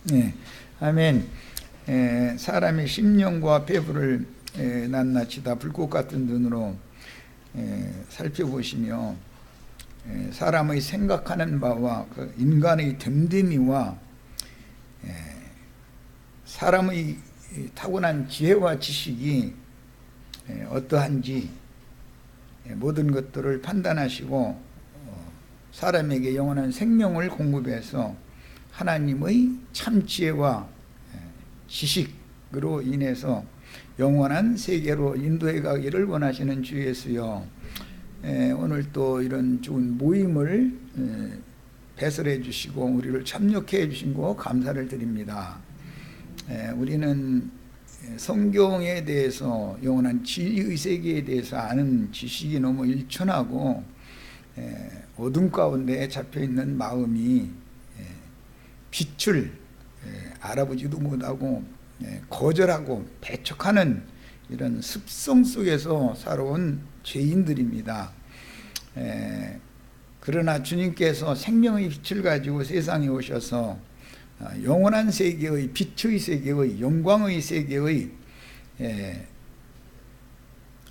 네, 아멘. 사람이 심령과 배부를 낱낱이 다 불꽃 같은 눈으로 살펴보시며 사람의 생각하는 바와 그 인간의 됨됨이와 사람의 타고난 지혜와 지식이 어떠한지 모든 것들을 판단하시고 사람에게 영원한 생명을 공급해서 하나님의 참 지혜와 지식으로 인해서 영원한 세계로 인도해 가기를 원하시는 주 예수여, 오늘 또 이런 좋은 모임을 배설해 주시고 우리를 참여케 해 주신 거 감사를 드립니다. 우리는 성경에 대해서 영원한 진리의 세계에 대해서 아는 지식이 너무 일천하고 어둠 가운데 잡혀있는 마음이 빛을 알아보지도 못하고 거절하고 배척하는 이런 습성 속에서 살아온 죄인들입니다. 그러나 주님께서 생명의 빛을 가지고 세상에 오셔서 영원한 세계의 빛의 세계의 영광의 세계의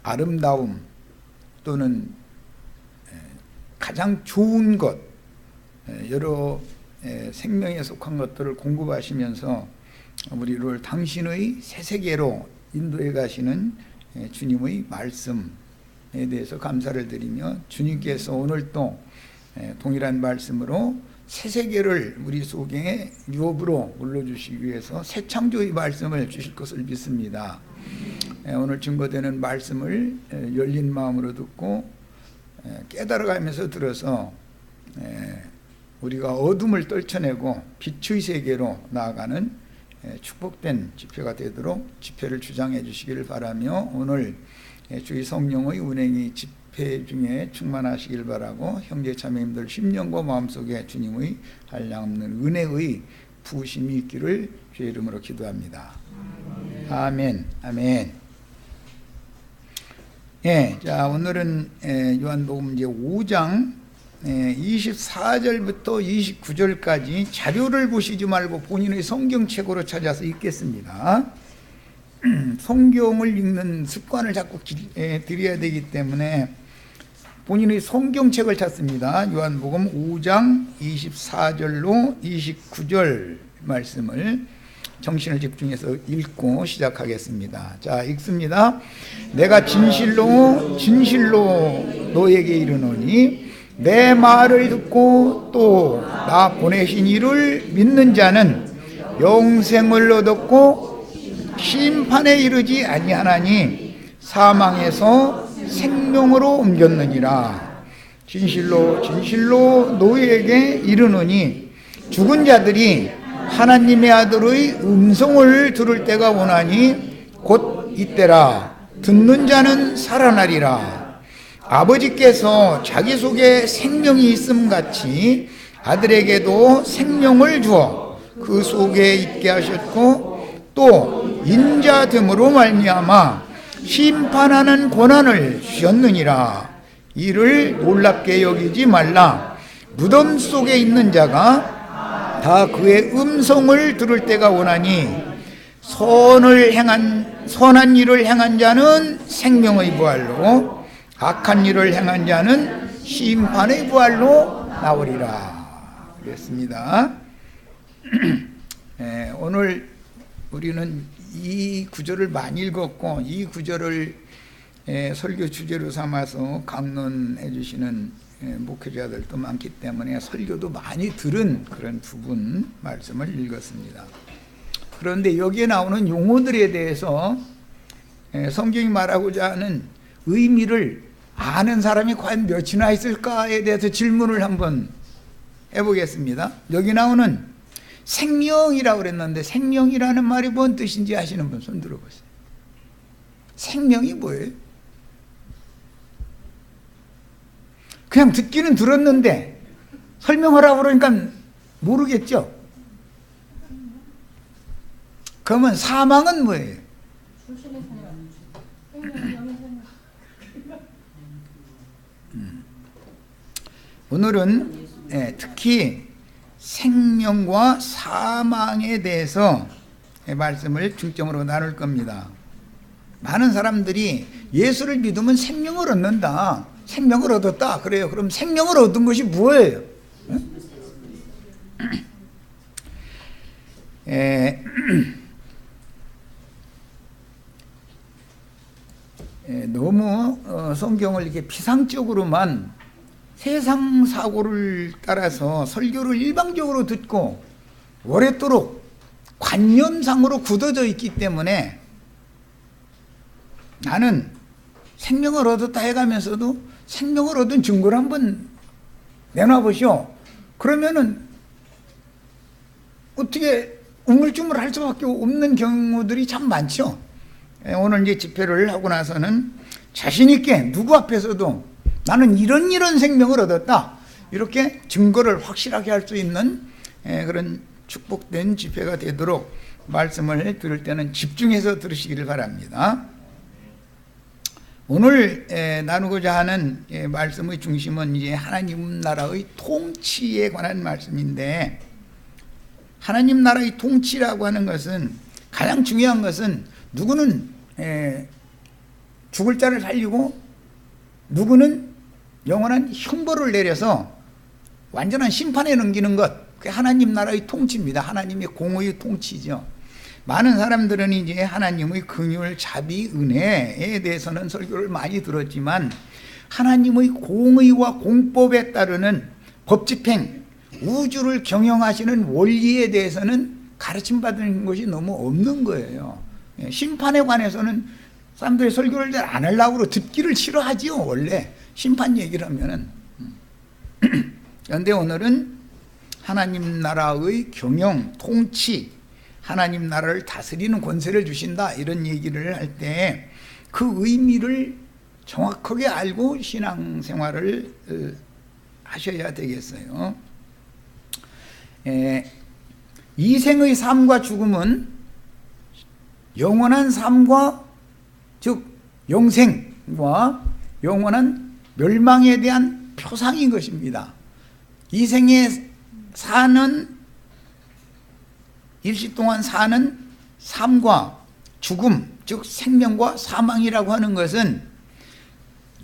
아름다움 또는 가장 좋은 것, 여러 생명에 속한 것들을 공급하시면서 우리를 당신의 새 세계로 인도해 가시는 주님의 말씀에 대해서 감사를 드리며, 주님께서 오늘 또 동일한 말씀으로 새 세계를 우리 속에 유업으로 올려주시기 위해서 새 창조의 말씀을 주실 것을 믿습니다. 오늘 증거되는 말씀을 열린 마음으로 듣고 깨달아가면서 들어서 우리가 어둠을 떨쳐내고 빛의 세계로 나아가는 축복된 집회가 되도록 집회를 주장해 주시기를 바라며, 오늘 주의 성령의 운행이 집회 중에 충만하시길 바라고, 형제 자매님들 심령과 마음속에 주님의 한량없는 은혜의 부으심이 있기를 주의 이름으로 기도합니다. 아멘. 아멘. 자, 오늘은 요한복음 이제 5장 24절부터 29절까지 자료를 보시지 말고 본인의 성경책으로 찾아서 읽겠습니다. 성경을 읽는 습관을 자꾸 들여야 되기 때문에 본인의 성경책을 찾습니다. 요한복음 5장 24절로 29절 말씀을 정신을 집중해서 읽고 시작하겠습니다. 자, 읽습니다. 내가 진실로 너에게 이르노니 내 말을 듣고 또 나 보내신 이를 믿는 자는 영생을 얻었고 심판에 이르지 아니하나니 사망에서 생명으로 옮겼느니라. 진실로 너희에게 이르노니 죽은 자들이 하나님의 아들의 음성을 들을 때가 오나니 곧 이때라. 듣는 자는 살아나리라. 아버지께서 자기 속에 생명이 있음 같이 아들에게도 생명을 주어 그 속에 있게 하셨고, 또 인자됨으로 말미암아 심판하는 권한을 주셨느니라. 이를 놀랍게 여기지 말라. 무덤 속에 있는 자가 다 그의 음성을 들을 때가 오나니 선한 일을 행한 자는 생명의 부활로, 악한 일을 행한 자는 심판의 부활로 나오리라. 그랬습니다. 오늘 우리는 이 구절을 많이 읽었고, 이 구절을 설교 주제로 삼아서 강론해 주시는 목회자들도 많기 때문에 설교도 많이 들은 그런 부분 말씀을 읽었습니다. 그런데 여기에 나오는 용어들에 대해서 성경이 말하고자 하는 의미를 아는 사람이 과연 몇이나 있을까에 대해서 질문을 한번 해보겠습니다. 여기 나오는 생명이라고 그랬는데 생명이라는 말이 뭔 뜻인지 아시는 분 손 들어보세요. 생명이 뭐예요? 그냥 듣기는 들었는데 설명하라고 그러니까 모르겠죠? 그러면 사망은 뭐예요? 오늘은 특히 생명과 사망에 대해서 말씀을 중점으로 나눌 겁니다. 많은 사람들이 예수를 믿으면 생명을 얻는다, 생명을 얻었다 그래요. 그럼 생명을 얻은 것이 뭐예요? 너무 성경을 이렇게 피상적으로만 세상 사고를 따라서 설교를 일방적으로 듣고 오랫도록 관념상으로 굳어져 있기 때문에 나는 생명을 얻었다 해가면서도 생명을 얻은 증거를 한번 내놔보시오. 그러면은 어떻게 우물쭈물할 수밖에 없는 경우들이 참 많죠. 오늘 이제 집회를 하고 나서는 자신있게 누구 앞에서도 나는 이런 생명을 얻었다, 이렇게 증거를 확실하게 할 수 있는 그런 축복된 집회가 되도록 말씀을 들을 때는 집중해서 들으시기를 바랍니다. 오늘 나누고자 하는 말씀의 중심은 이제 하나님 나라의 통치에 관한 말씀인데, 하나님 나라의 통치라고 하는 것은 가장 중요한 것은 누구는 죽을 자를 살리고 누구는 영원한 형벌을 내려서 완전한 심판에 넘기는 것, 그게 하나님 나라의 통치입니다. 하나님의 공의의 통치죠. 많은 사람들은 이제 하나님의 긍휼, 자비, 은혜에 대해서는 설교를 많이 들었지만 하나님의 공의와 공법에 따르는 법집행, 우주를 경영하시는 원리에 대해서는 가르침받은 것이 너무 없는 거예요. 심판에 관해서는 사람들이 설교를 잘 안 하려고 듣기를 싫어하지요. 원래 심판 얘기를 하면은. 그런데 오늘은 하나님 나라의 경영, 통치, 하나님 나라를 다스리는 권세를 주신다, 이런 얘기를 할 때 그 의미를 정확하게 알고 신앙생활을 하셔야 되겠어요. 이 생의 삶과 죽음은 영원한 삶과, 즉 영생과 영원한 멸망에 대한 표상인 것입니다. 이 생에 사는, 일시 동안 사는 삶과 죽음, 즉 생명과 사망이라고 하는 것은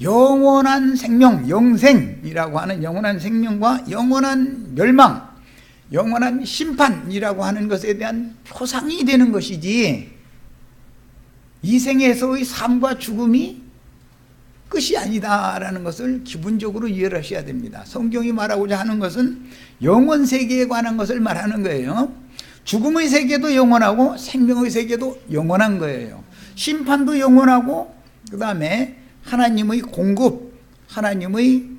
영원한 생명, 영생이라고 하는 영원한 생명과 영원한 멸망, 영원한 심판이라고 하는 것에 대한 표상이 되는 것이지, 이 생에서의 삶과 죽음이 끝이 아니다라는 것을 기본적으로 이해를 하셔야 됩니다. 성경이 말하고자 하는 것은 영원 세계에 관한 것을 말하는 거예요. 죽음의 세계도 영원하고 생명의 세계도 영원한 거예요. 심판도 영원하고, 그 다음에 하나님의 공급, 하나님의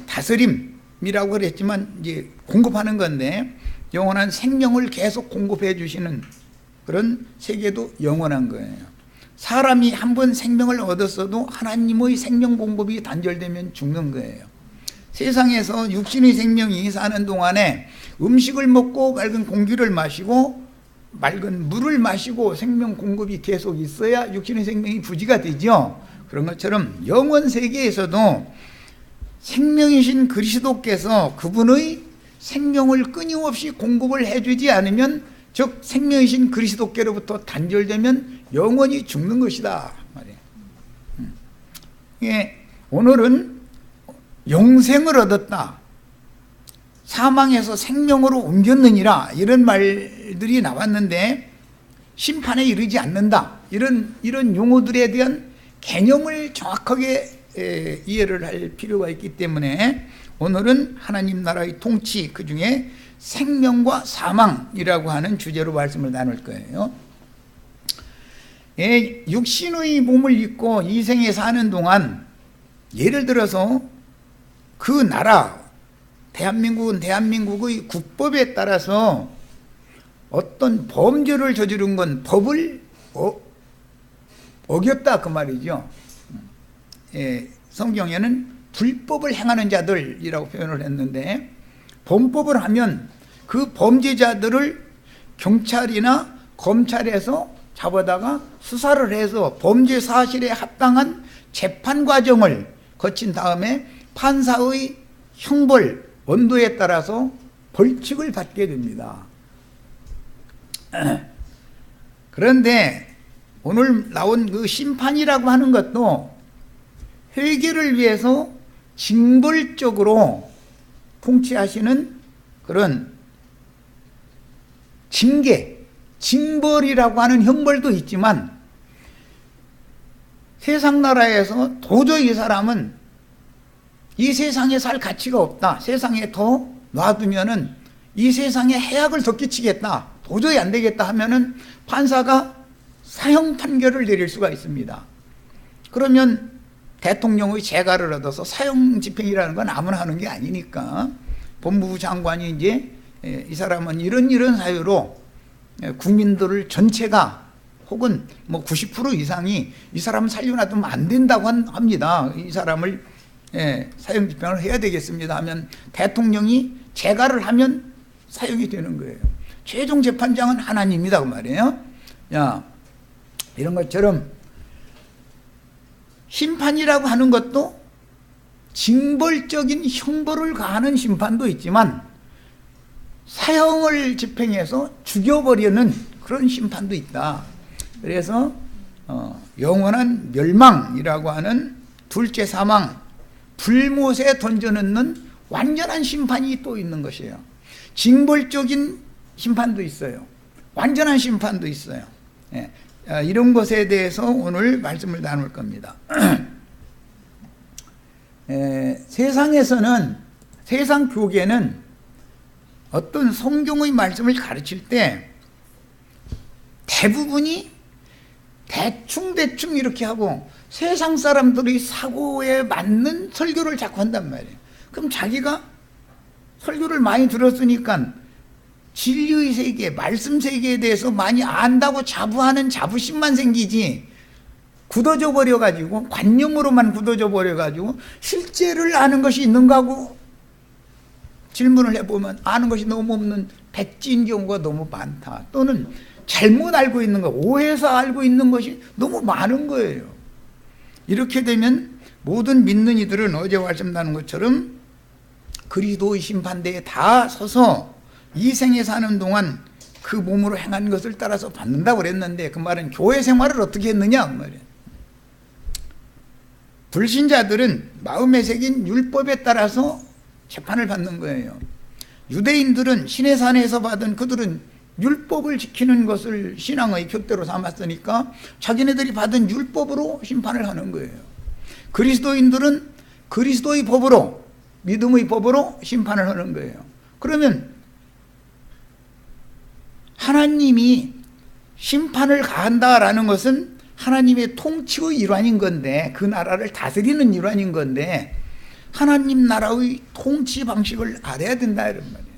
다스림이라고 그랬지만 이제 공급하는 건데, 영원한 생명을 계속 공급해 주시는 그런 세계도 영원한 거예요. 사람이 한번 생명을 얻었어도 하나님의 생명 공급이 단절되면 죽는 거예요. 세상에서 육신의 생명이 사는 동안에 음식을 먹고 맑은 공기를 마시고 맑은 물을 마시고 생명 공급이 계속 있어야 육신의 생명이 부지가 되죠. 그런 것처럼 영원 세계에서도 생명이신 그리스도께서 그분의 생명을 끊임없이 공급을 해주지 않으면, 즉 생명이신 그리스도께로부터 단절되면 영원히 죽는 것이다 말이에요. 오늘은 영생을 얻었다, 사망에서 생명으로 옮겼느니라, 이런 말들이 나왔는데 심판에 이르지 않는다, 이런 용어들에 대한 개념을 정확하게 이해를 할 필요가 있기 때문에 오늘은 하나님 나라의 통치, 그 중에 생명과 사망이라고 하는 주제로 말씀을 나눌 거예요. 육신의 몸을 입고 이 생에 사는 동안, 예를 들어서 그 나라, 대한민국은 대한민국의 국법에 따라서 어떤 범죄를 저지른 건 법을 어겼다 그 말이죠. 성경에는 불법을 행하는 자들이라고 표현을 했는데, 범법을 하면 그 범죄자들을 경찰이나 검찰에서 잡아다가 수사를 해서 범죄 사실에 합당한 재판 과정을 거친 다음에 판사의 형벌, 원도에 따라서 벌칙을 받게 됩니다. 그런데 오늘 나온 그 심판이라고 하는 것도 회개를 위해서 징벌적으로 통치하시는 그런 징계, 징벌이라고 하는 형벌도 있지만, 세상 나라에서 도저히 이 사람은 이 세상에 살 가치가 없다, 세상에 더 놔두면은 이 세상에 해악을 더 끼치겠다, 도저히 안 되겠다 하면은 판사가 사형 판결을 내릴 수가 있습니다. 그러면 대통령의 재가를 얻어서 사형 집행이라는 건 아무나 하는 게 아니니까 법무부 장관이 이제 이 사람은 이런 사유로 국민들 전체가 혹은 뭐 90% 이상이 이 사람을 살려놔두면 안 된다고 합니다. 이 사람을 사형 집행을 해야 되겠습니다 하면 대통령이 재가를 하면 사형이 되는 거예요. 최종 재판장은 하나님이다 그 말이에요. 야, 이런 것처럼 심판이라고 하는 것도 징벌적인 형벌을 가하는 심판도 있지만 사형을 집행해서 죽여버리는 그런 심판도 있다. 그래서 영원한 멸망이라고 하는 둘째 사망, 불못에 던져넣는 완전한 심판이 또 있는 것이에요. 징벌적인 심판도 있어요. 완전한 심판도 있어요. 이런 것에 대해서 오늘 말씀을 나눌 겁니다. 세상에서는, 세상 교계는 어떤 성경의 말씀을 가르칠 때 대부분이 대충 이렇게 하고 세상 사람들의 사고에 맞는 설교를 자꾸 한단 말이에요. 그럼 자기가 설교를 많이 들었으니까 진리의 세계, 말씀 세계에 대해서 많이 안다고 자부하는 자부심만 생기지, 굳어져 버려가지고 관념으로만 굳어져 버려가지고 실제를 아는 것이 있는가 하고 질문을 해보면 아는 것이 너무 없는 백지인 경우가 너무 많다. 또는 잘못 알고 있는 것, 오해해서 알고 있는 것이 너무 많은 거예요. 이렇게 되면 모든 믿는 이들은 어제 말씀 나눈 것처럼 그리스도의 심판대에 다 서서 이 생에 사는 동안 그 몸으로 행한 것을 따라서 받는다고 그랬는데, 그 말은 교회 생활을 어떻게 했느냐 그 말이에요. 불신자들은 마음에 새긴 율법에 따라서 재판을 받는 거예요. 유대인들은 시내산에서 받은, 그들은 율법을 지키는 것을 신앙의 표대로 삼았으니까 자기네들이 받은 율법으로 심판을 하는 거예요. 그리스도인들은 그리스도의 법으로, 믿음의 법으로 심판을 하는 거예요. 그러면 하나님이 심판을 가한다라는 것은 하나님의 통치의 일환인 건데, 그 나라를 다스리는 일환인 건데, 하나님 나라의 통치 방식을 알아야 된다 이런 말이에요.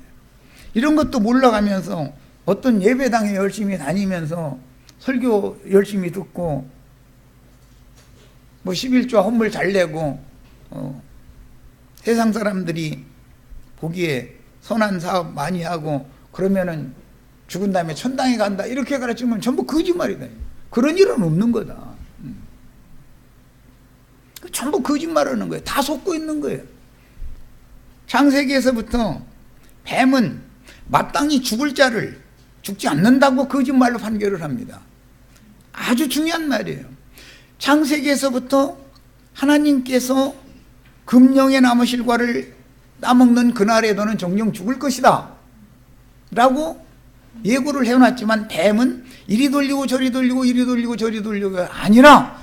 이런 것도 몰라가면서 어떤 예배당에 열심히 다니면서 설교 열심히 듣고 뭐 11조 헌물 잘 내고 세상 사람들이 보기에 선한 사업 많이 하고 그러면은 죽은 다음에 천당에 간다 이렇게 가르치면 전부 거짓말이다. 그런 일은 없는 거다. 전부 거짓말하는 거예요. 다 속고 있는 거예요. 창세기에서부터 뱀은 마땅히 죽을 자를 죽지 않는다고 거짓말로 판결을 합니다. 아주 중요한 말이에요. 창세기에서부터 하나님께서 금령의 나무 실과를 따먹는 그날에 너는 정령 죽을 것이다 라고 예고를 해놨지만 뱀은 이리 돌리고 저리 돌리고 이리 돌리고 저리 돌리고 아니라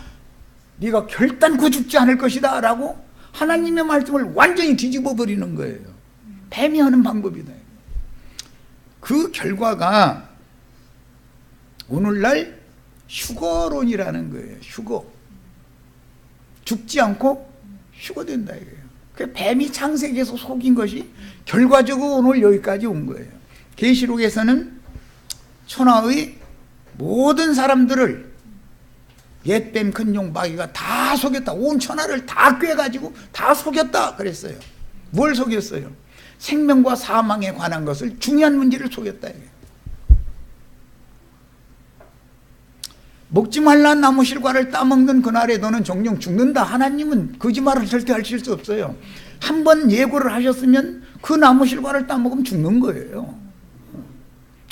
네가 결단코 죽지 않을 것이다 라고 하나님의 말씀을 완전히 뒤집어 버리는 거예요. 뱀이 하는 방법이다. 그 결과가 오늘날 휴거론이라는 거예요. 휴거. 죽지 않고 휴거된다 이거예요. 그 뱀이 창세기에서 속인 것이 결과적으로 오늘 여기까지 온 거예요. 계시록에서는 천하의 모든 사람들을 옛뱀 큰용 마귀가 다 속였다. 온 천하를 다 꿰가지고 다 속였다 그랬어요. 뭘 속였어요? 생명과 사망에 관한 것을, 중요한 문제를 속였다. 먹지 말란 나무 실과를 따먹는 그날에 너는 정령 죽는다. 하나님은 거짓말을 절대 하실 수 없어요. 한 번 예고를 하셨으면 그 나무 실과를 따먹으면 죽는 거예요.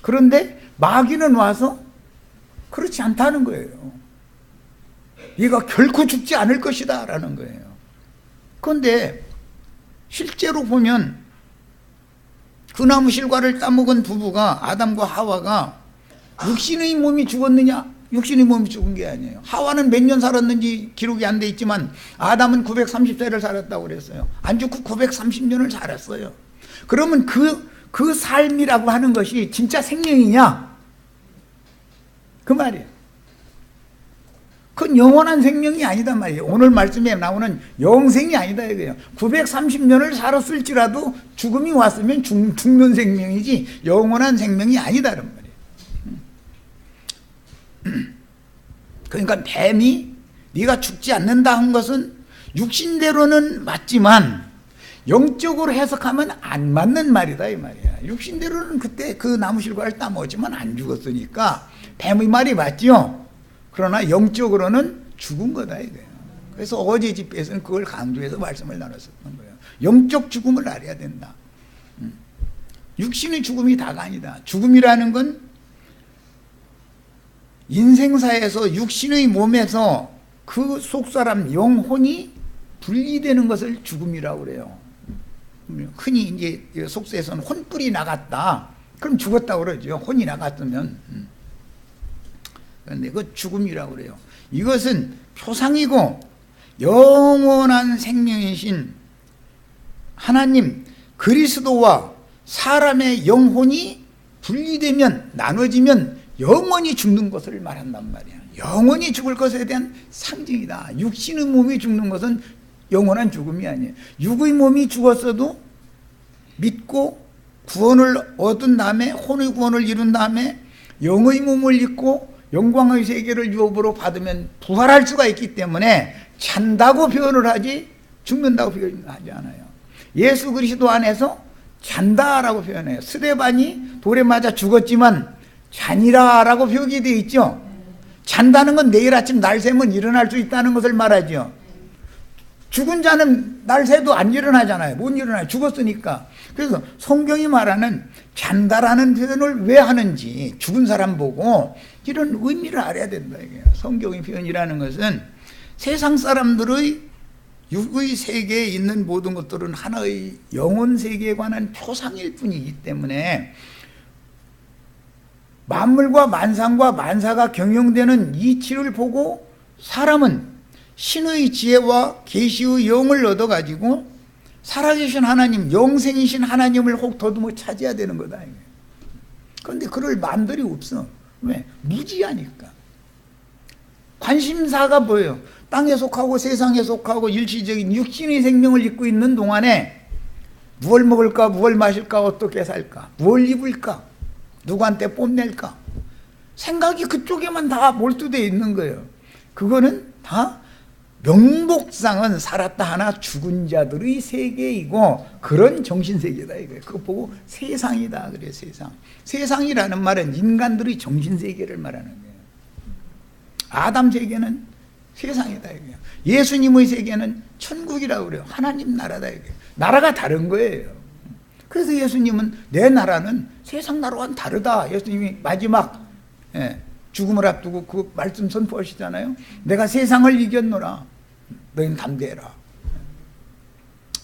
그런데 마귀는 와서 그렇지 않다는 거예요. 얘가 결코 죽지 않을 것이다 라는 거예요. 그런데 실제로 보면 그 나무 실과를 따먹은 부부가, 아담과 하와가 육신의 몸이 죽었느냐? 육신의 몸이 죽은 게 아니에요. 하와는 몇 년 살았는지 기록이 안 돼 있지만 아담은 930세를 살았다고 그랬어요. 안 죽고 930년을 살았어요. 그러면 그 삶이라고 하는 것이 진짜 생명이냐? 그 말이에요. 그건 영원한 생명이 아니다 말이에요. 오늘 말씀에 나오는 영생이 아니다 이거예요. 930년을 살았을지라도 죽음이 왔으면 죽는 생명이지 영원한 생명이 아니다는 말이에요. 그러니까 뱀이 네가 죽지 않는다 한 것은 육신대로는 맞지만 영적으로 해석하면 안 맞는 말이다 이 말이야. 육신대로는 그때 그 나무 실과를 따먹었지만 안 죽었으니까 뱀의 말이 맞죠. 그러나 영적으로는 죽은 거다 이거예요. 그래서 어제 집회에서는 그걸 강조해서 말씀을 나눴었던 거예요. 영적 죽음을 알아야 된다. 육신의 죽음이 다가 아니다. 죽음이라는 건 인생사에서 육신의 몸에서 그 속사람 영혼이 분리되는 것을 죽음이라고 그래요. 흔히 이제 속세에서는 혼불이 나갔다. 그럼 죽었다고 그러죠. 혼이 나갔으면. 그런데 그 죽음이라고 그래요. 이것은 표상이고 영원한 생명이신 하나님 그리스도와 사람의 영혼이 분리되면, 나눠지면 영원히 죽는 것을 말한단 말이야. 영원히 죽을 것에 대한 상징이다. 육신의 몸이 죽는 것은 영원한 죽음이 아니에요. 육의 몸이 죽었어도 믿고 구원을 얻은 다음에, 혼의 구원을 이룬 다음에 영의 몸을 입고 영광의 세계를 유업으로 받으면 부활할 수가 있기 때문에 잔다고 표현을 하지 죽는다고 표현하지 않아요. 예수 그리스도 안에서 잔다라고 표현해요. 스데반이 돌에 맞아 죽었지만 잔이라라고 표기되어 있죠. 잔다는 건 내일 아침 날 새면 일어날 수 있다는 것을 말하죠. 죽은 자는 날 새도 안 일어나잖아요. 못 일어나요. 죽었으니까. 그래서 성경이 말하는 잔다라는 표현을 왜 하는지 죽은 사람 보고 이런 의미를 알아야 된다 이게요. 성경의 표현이라는 것은 세상 사람들의 육의 세계에 있는 모든 것들은 하나의 영혼 세계에 관한 표상일 뿐이기 때문에 만물과 만상과 만사가 경영되는 이치를 보고 사람은 신의 지혜와 계시의 영을 얻어가지고 살아계신 하나님, 영생이신 하나님을 혹 더듬어 찾아야 되는 거다. 그런데 그럴 마음들이 없어. 왜? 무지하니까. 관심사가 뭐예요? 땅에 속하고 세상에 속하고 일시적인 육신의 생명을 입고 있는 동안에 무엇을 먹을까, 무엇을 마실까, 어떻게 살까, 무엇을 입을까, 누구한테 뽐낼까. 생각이 그쪽에만 다 몰두되어 있는 거예요. 그거는 다 명목상은 살았다 하나 죽은 자들의 세계이고 그런 정신세계다 이거예요. 그거 보고 세상이다 그래요. 세상. 세상이라는 말은 인간들의 정신세계를 말하는 거예요. 아담 세계는 세상이다 이거예요. 예수님의 세계는 천국이라고 그래요. 하나님 나라다 이거예요. 나라가 다른 거예요. 그래서 예수님은 내 나라는 세상 나라와는 다르다. 예수님이 마지막 죽음을 앞두고 그 말씀 선포하시잖아요. 내가 세상을 이겼노라. 너희는 담대해라.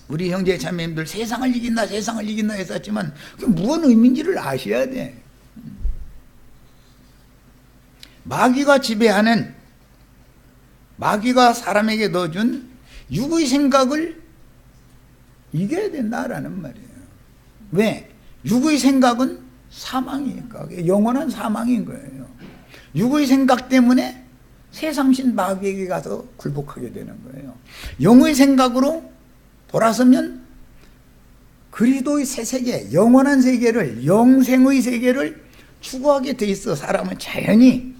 우리 형제 자매님들 세상을 이긴다 세상을 이긴다 했었지만 그게 무슨 의미인지를 아셔야 돼. 마귀가 지배하는, 마귀가 사람에게 넣어준 육의 생각을 이겨야 된다라는 말이에요. 왜? 육의 생각은 사망이니까. 영원한 사망인 거예요. 육의 생각 때문에 세상신 마귀에게 가서 굴복하게 되는 거예요. 영의 생각으로 돌아서면 그리스도의 새 세계, 영원한 세계를, 영생의 세계를 추구하게 돼 있어, 사람은 자연히.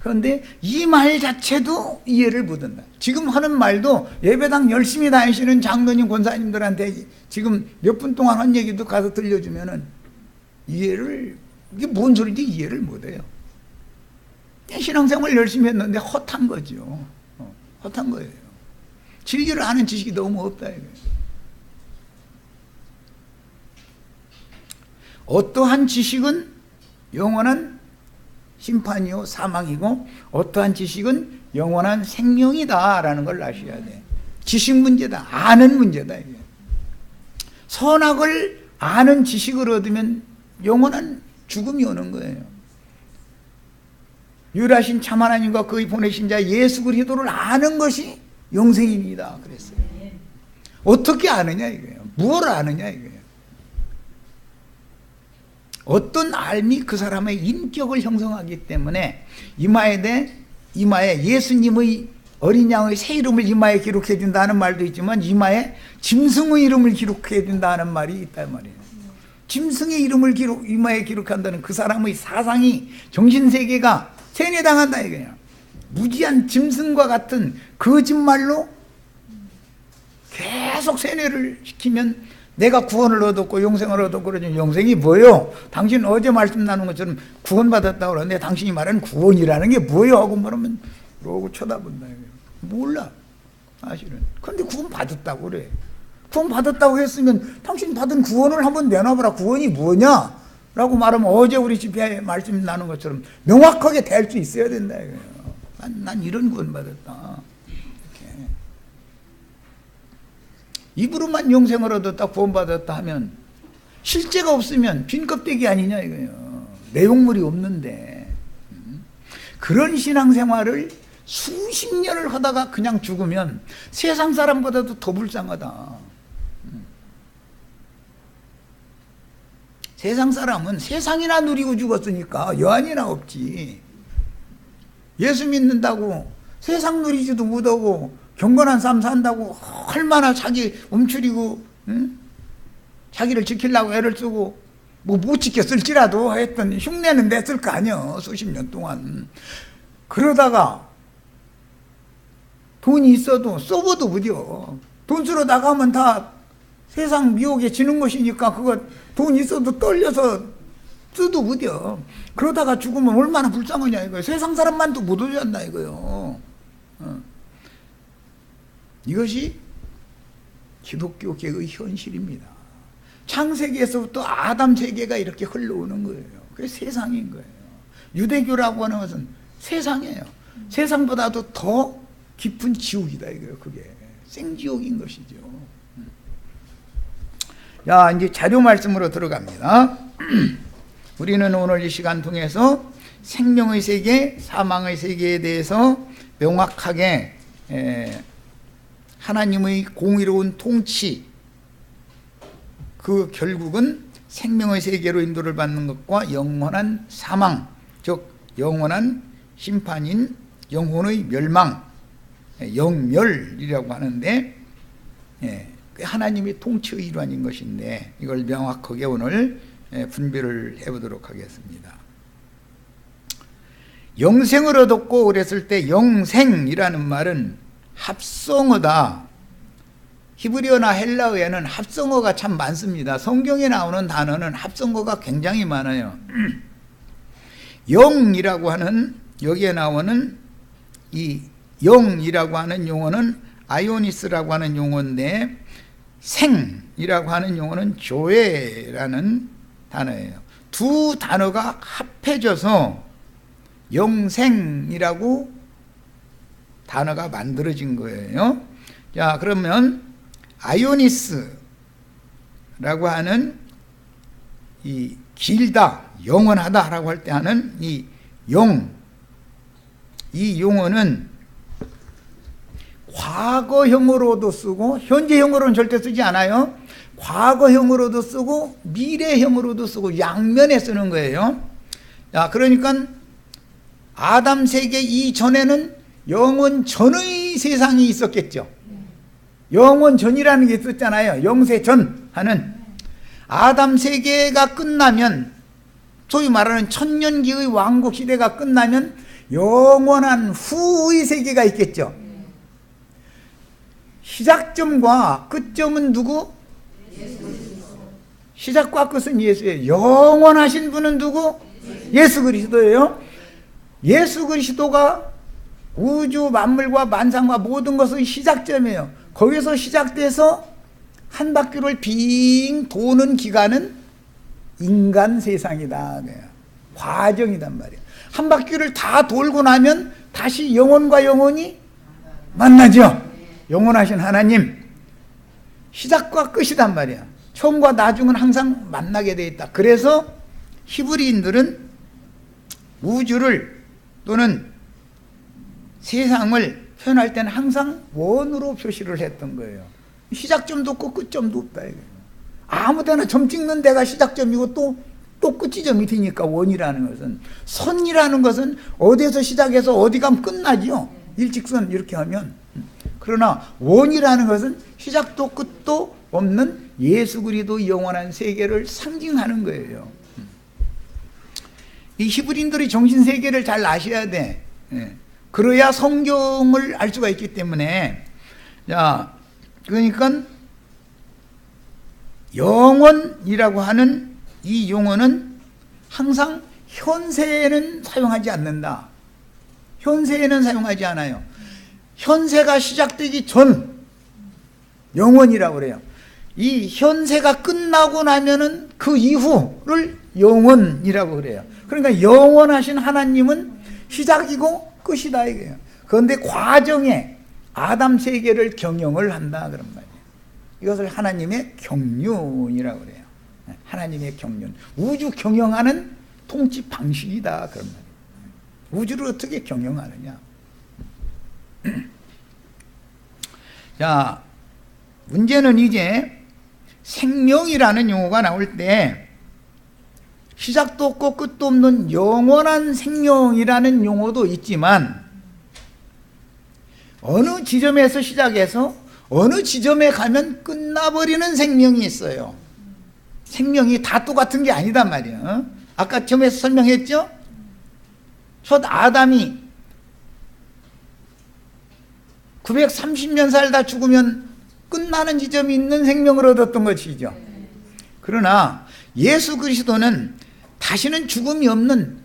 그런데 이 말 자체도 이해를 못한다. 지금 하는 말도 예배당 열심히 다니시는 장로님, 권사님들한테 지금 몇 분 동안 한 얘기도 가서 들려주면은 이해를, 이게 뭔 소리인지 이해를 못해요. 신앙생활 열심히 했는데 헛한 거죠. 헛한 거예요. 진리를 아는 지식이 너무 없다 이거예요. 어떠한 지식은 영원한 심판이요 사망이고 어떠한 지식은 영원한 생명이다라는 걸 아셔야 돼. 지식 문제다. 아는 문제다 이게. 선악을 아는 지식을 얻으면 영원한 죽음이 오는 거예요. 유일하신 참 하나님과 그의 보내신 자 예수 그리스도를 아는 것이 영생입니다 그랬어요. 어떻게 아느냐 이거예요. 무엇을 아느냐 이거예요. 어떤 알미 그 사람의 인격을 형성하기 때문에 이마에 예수님의 어린 양의 새 이름을 이마에 기록해 준다는 말도 있지만 이마에 짐승의 이름을 기록해 준다는 말이 있단 말이에요. 짐승의 이름을 이마에 기록한다는 그 사람의 사상이 정신세계가 세뇌당한다 이거예요. 무지한 짐승과 같은 거짓말로 계속 세뇌를 시키면 내가 구원을 얻었고 영생을 얻었고 그러죠. 영생이 뭐요? 당신 어제 말씀 나눈 것처럼 구원받았다고 그러는데 당신이 말하는 구원이라는 게 뭐요? 하고 말하면 그러고 쳐다본다 이거예요. 몰라 사실은. 그런데 구원 받았다고 그래. 구원 받았다고 했으면 당신 받은 구원을 한번 내놔봐라. 구원이 뭐냐? 라고 말하면 어제 우리 집에 말씀 나눈 것처럼 명확하게 될 수 있어야 된다 이거예요. 난 이런 구원 받았다. 이렇게. 입으로만 영생을 얻었다 구원 받았다 하면 실제가 없으면 빈 껍데기 아니냐 이거예요. 내용물이 없는데. 그런 신앙생활을 수십 년을 하다가 그냥 죽으면 세상 사람보다도 더 불쌍하다. 세상 사람은 세상이나 누리고 죽었으니까 여한이나 없지. 예수 믿는다고 세상 누리지도 못하고 경건한 삶 산다고 얼마나 자기 움츠리고 자기를 지키려고 애를 쓰고 뭐 못 지켰을지라도 했던 흉내는 냈을 거 아니야. 수십 년 동안. 그러다가 돈이 있어도 써봐도 무려. 돈 쓰러 나가면 다 세상 미혹에 지는 것이니까 그거 돈 있어도 떨려서 쓰도 무려. 그러다가 죽으면 얼마나 불쌍하냐 이거예요. 세상 사람만도 못 오셨나 이거요. 이것이 기독교계의 현실입니다. 창세기에서부터 아담 세계가 이렇게 흘러오는 거예요. 그게 세상인 거예요. 유대교라고 하는 것은 세상이에요. 세상보다도 더 깊은 지옥이다 이거예요. 그게 생지옥인 것이죠. 자, 이제 자료 말씀으로 들어갑니다. 우리는 오늘 이 시간 통해서 생명의 세계, 사망의 세계에 대해서 명확하게 하나님의 공의로운 통치, 그 결국은 생명의 세계로 인도를 받는 것과 영원한 사망, 즉 영원한 심판인 영혼의 멸망, 영멸이라고 하는데 하나님의 통치의 일환인 것인데 이걸 명확하게 오늘 분별을 해보도록 하겠습니다. 영생을 얻었고 그랬을 때 영생이라는 말은 합성어다. 히브리어나 헬라어에는 합성어가 참 많습니다. 성경에 나오는 단어는 합성어가 굉장히 많아요. 영이라고 하는 여기에 나오는 이 영이라고 하는 용어는 아이오니스라고 하는 용어인데 생이라고 하는 용어는 조에라는 단어예요. 두 단어가 합해져서 영생이라고 단어가 만들어진 거예요. 자, 그러면 아이오니스라고 하는 이 길다, 영원하다라고 할 때 하는 이 용어는 과거형으로도 쓰고 현재형으로는 절대 쓰지 않아요. 과거형으로도 쓰고 미래형으로도 쓰고 양면에 쓰는 거예요. 자, 그러니까 아담 세계 이전에는 영원 전의 세상이 있었겠죠. 영원 전이라는 게 있었잖아요. 영세 전 하는. 아담 세계가 끝나면 소위 말하는 천년기의 왕국 시대가 끝나면 영원한 후의 세계가 있겠죠. 시작점과 끝점은 누구? 시작과 끝은 예수예요. 영원하신 분은 누구? 예수 그리스도예요. 예수 그리스도가 우주 만물과 만상과 모든 것의 시작점이에요. 거기서 시작돼서 한 바퀴를 빙 도는 기간은 인간 세상이다. 과정이단 말이에요. 한 바퀴를 다 돌고 나면 다시 영혼과 영혼이 만나죠. 영원하신 하나님, 시작과 끝이단 말이야. 처음과 나중은 항상 만나게 돼 있다. 그래서 히브리인들은 우주를 또는 세상을 표현할 때는 항상 원으로 표시를 했던 거예요. 시작점도 없고 끝점도 없다. 아무 데나 점 찍는 데가 시작점이고 또 끝이 점이 되니까 원이라는 것은, 선이라는 것은 어디에서 시작해서 어디 가면 끝나죠. 일직선 이렇게 하면. 그러나 원이라는 것은 시작도 끝도 없는 예수 그리스도 영원한 세계를 상징하는 거예요. 이 히브리인들이 정신세계를 잘 아셔야 돼. 그래야 성경을 알 수가 있기 때문에. 자, 그러니까 영원이라고 하는 이 용어는 항상 현세에는 사용하지 않는다. 현세에는 사용하지 않아요. 현세가 시작되기 전 영원이라고 그래요. 이 현세가 끝나고 나면은 그 이후를 영원이라고 그래요. 그러니까 영원하신 하나님은 시작이고 끝이다 이거예요. 그런데 과정에 아담 세계를 경영을 한다 그런 말이에요. 이것을 하나님의 경륜이라고 그래요. 하나님의 경륜, 우주 경영하는 통치 방식이다 그런 말이에요. 우주를 어떻게 경영하느냐. 자, 문제는 이제 생명이라는 용어가 나올 때 시작도 없고 끝도 없는 영원한 생명이라는 용어도 있지만 어느 지점에서 시작해서 어느 지점에 가면 끝나버리는 생명이 있어요. 생명이 다 똑같은 게 아니단 말이에요. 아까 처음에서 설명했죠? 첫 아담이 930년 살다 죽으면 끝나는 지점이 있는 생명을 얻었던 것이죠. 그러나 예수 그리스도는 다시는 죽음이 없는,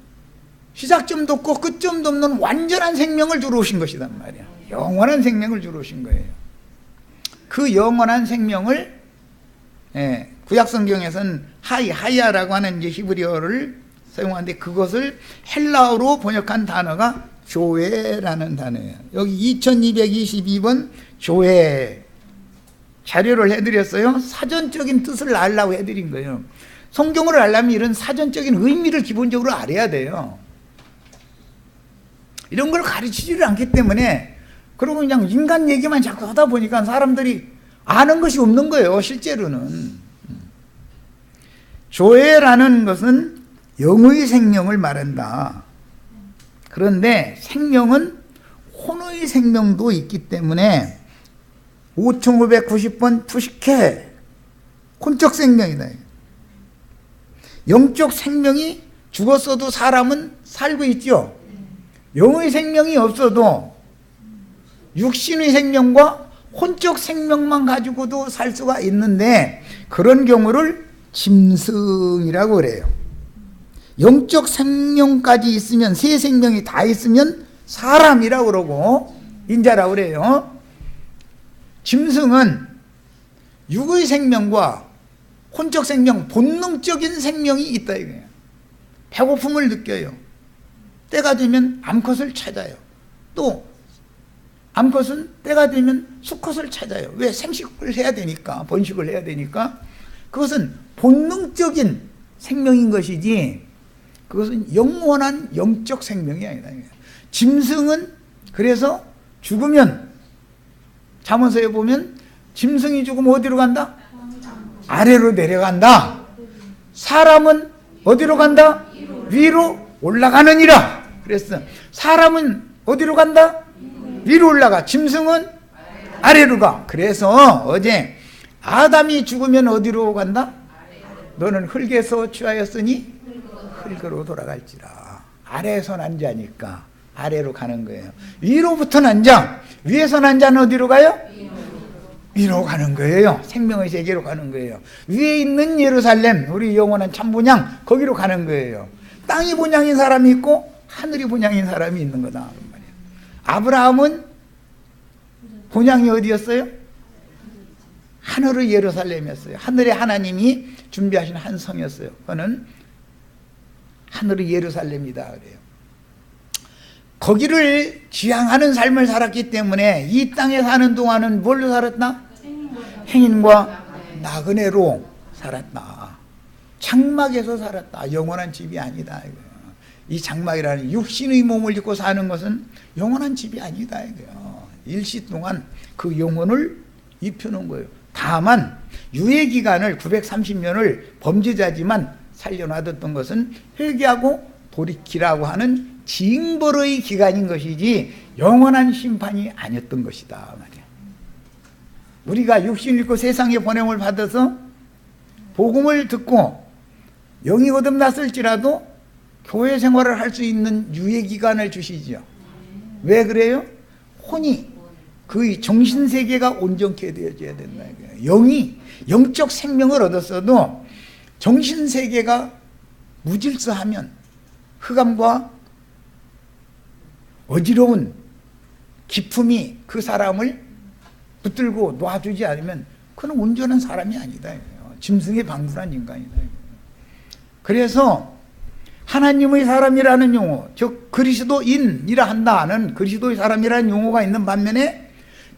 시작점도 없고 끝점도 없는 완전한 생명을 주러 오신 것이단 말이야. 영원한 생명을 주러 오신 거예요. 그 영원한 생명을 구약성경에서는 하야라고 하는 이제 히브리어를 사용하는데, 그것을 헬라어로 번역한 단어가 조회라는 단어예요. 여기 2222번 조회 자료를 해드렸어요. 사전적인 뜻을 알라고 해드린 거예요. 성경을 알려면 이런 사전적인 의미를 기본적으로 알아야 돼요. 이런 걸 가르치지를 않기 때문에, 그러고 그냥 인간 얘기만 자꾸 하다 보니까 사람들이 아는 것이 없는 거예요, 실제로는. 조회라는 것은 영의 생명을 말한다. 그런데 생명은 혼의 생명도 있기 때문에 5590번 푸시케, 혼적 생명이다. 영적 생명이 죽었어도 사람은 살고 있죠. 영의 생명이 없어도 육신의 생명과 혼적 생명만 가지고도 살 수가 있는데, 그런 경우를 짐승이라고 그래요. 영적 생명까지 있으면, 세 생명이 다 있으면 사람이라고 그러고 인자라고 그래요. 짐승은 육의 생명과 혼적 생명, 본능적인 생명이 있다 이거예요. 배고픔을 느껴요. 때가 되면 암컷을 찾아요. 또 암컷은 때가 되면 수컷을 찾아요. 왜? 생식을 해야 되니까, 번식을 해야 되니까. 그것은 본능적인 생명인 것이지, 그것은 영원한 영적 생명이 아니다. 짐승은 그래서 죽으면, 잠언서에 보면 짐승이 죽으면 어디로 간다? 아래로 내려간다. 사람은 어디로 간다? 위로 올라가느니라. 그랬어. 사람은 어디로 간다? 위로 올라가. 짐승은 아래로 가. 그래서 어제 아담이 죽으면 어디로 간다? 너는 흙에서 취하였으니 흙으로 돌아갈지라. 아래에서 난 자니까 아래로 가는 거예요. 위로부터 난 자, 위에서 난 자는 어디로 가요? 위로 가는 거예요. 생명의 세계로 가는 거예요. 위에 있는 예루살렘, 우리 영원한 참본향, 거기로 가는 거예요. 땅이 본향인 사람이 있고 하늘이 본향인 사람이 있는 거다 말이에요. 아브라함은 본향이 어디였어요? 하늘의 예루살렘이었어요. 하늘의 하나님이 준비하신 한 성이었어요. 그거는 하늘의 예루살렘이다 그래요. 거기를 지향하는 삶을 살았기 때문에 이 땅에 사는 동안은 뭘로 살았나? 행인과 나그네로 살았다. 장막에서 살았다. 영원한 집이 아니다 이거예요. 이 장막이라는 육신의 몸을 입고 사는 것은 영원한 집이 아니다 이거예요. 일시 동안 그 영혼을 입혀놓은 거예요. 다만 유예기간을 930년을 범죄자지만 살려놔뒀던 것은 회개하고 돌이키라고 하는 징벌의 기간인 것이지 영원한 심판이 아니었던 것이다 말이야. 우리가 육신을 입고 세상에 보냄을 받아서 복음을 듣고 영이 거듭났을지라도 교회 생활을 할 수 있는 유예기간을 주시죠. 왜 그래요? 혼이 그 정신세계가 온전케 되어져야 된다. 영이 영적 생명을 얻었어도 정신세계가 무질서하면 흑암과 어지러운 기품이 그 사람을 붙들고 놔주지 않으면 그는 온전한 사람이 아니다. 짐승에 방불한 인간이다. 그래서 하나님의 사람이라는 용어, 즉 그리스도인이라 한다는 그리스도의 사람이라는 용어가 있는 반면에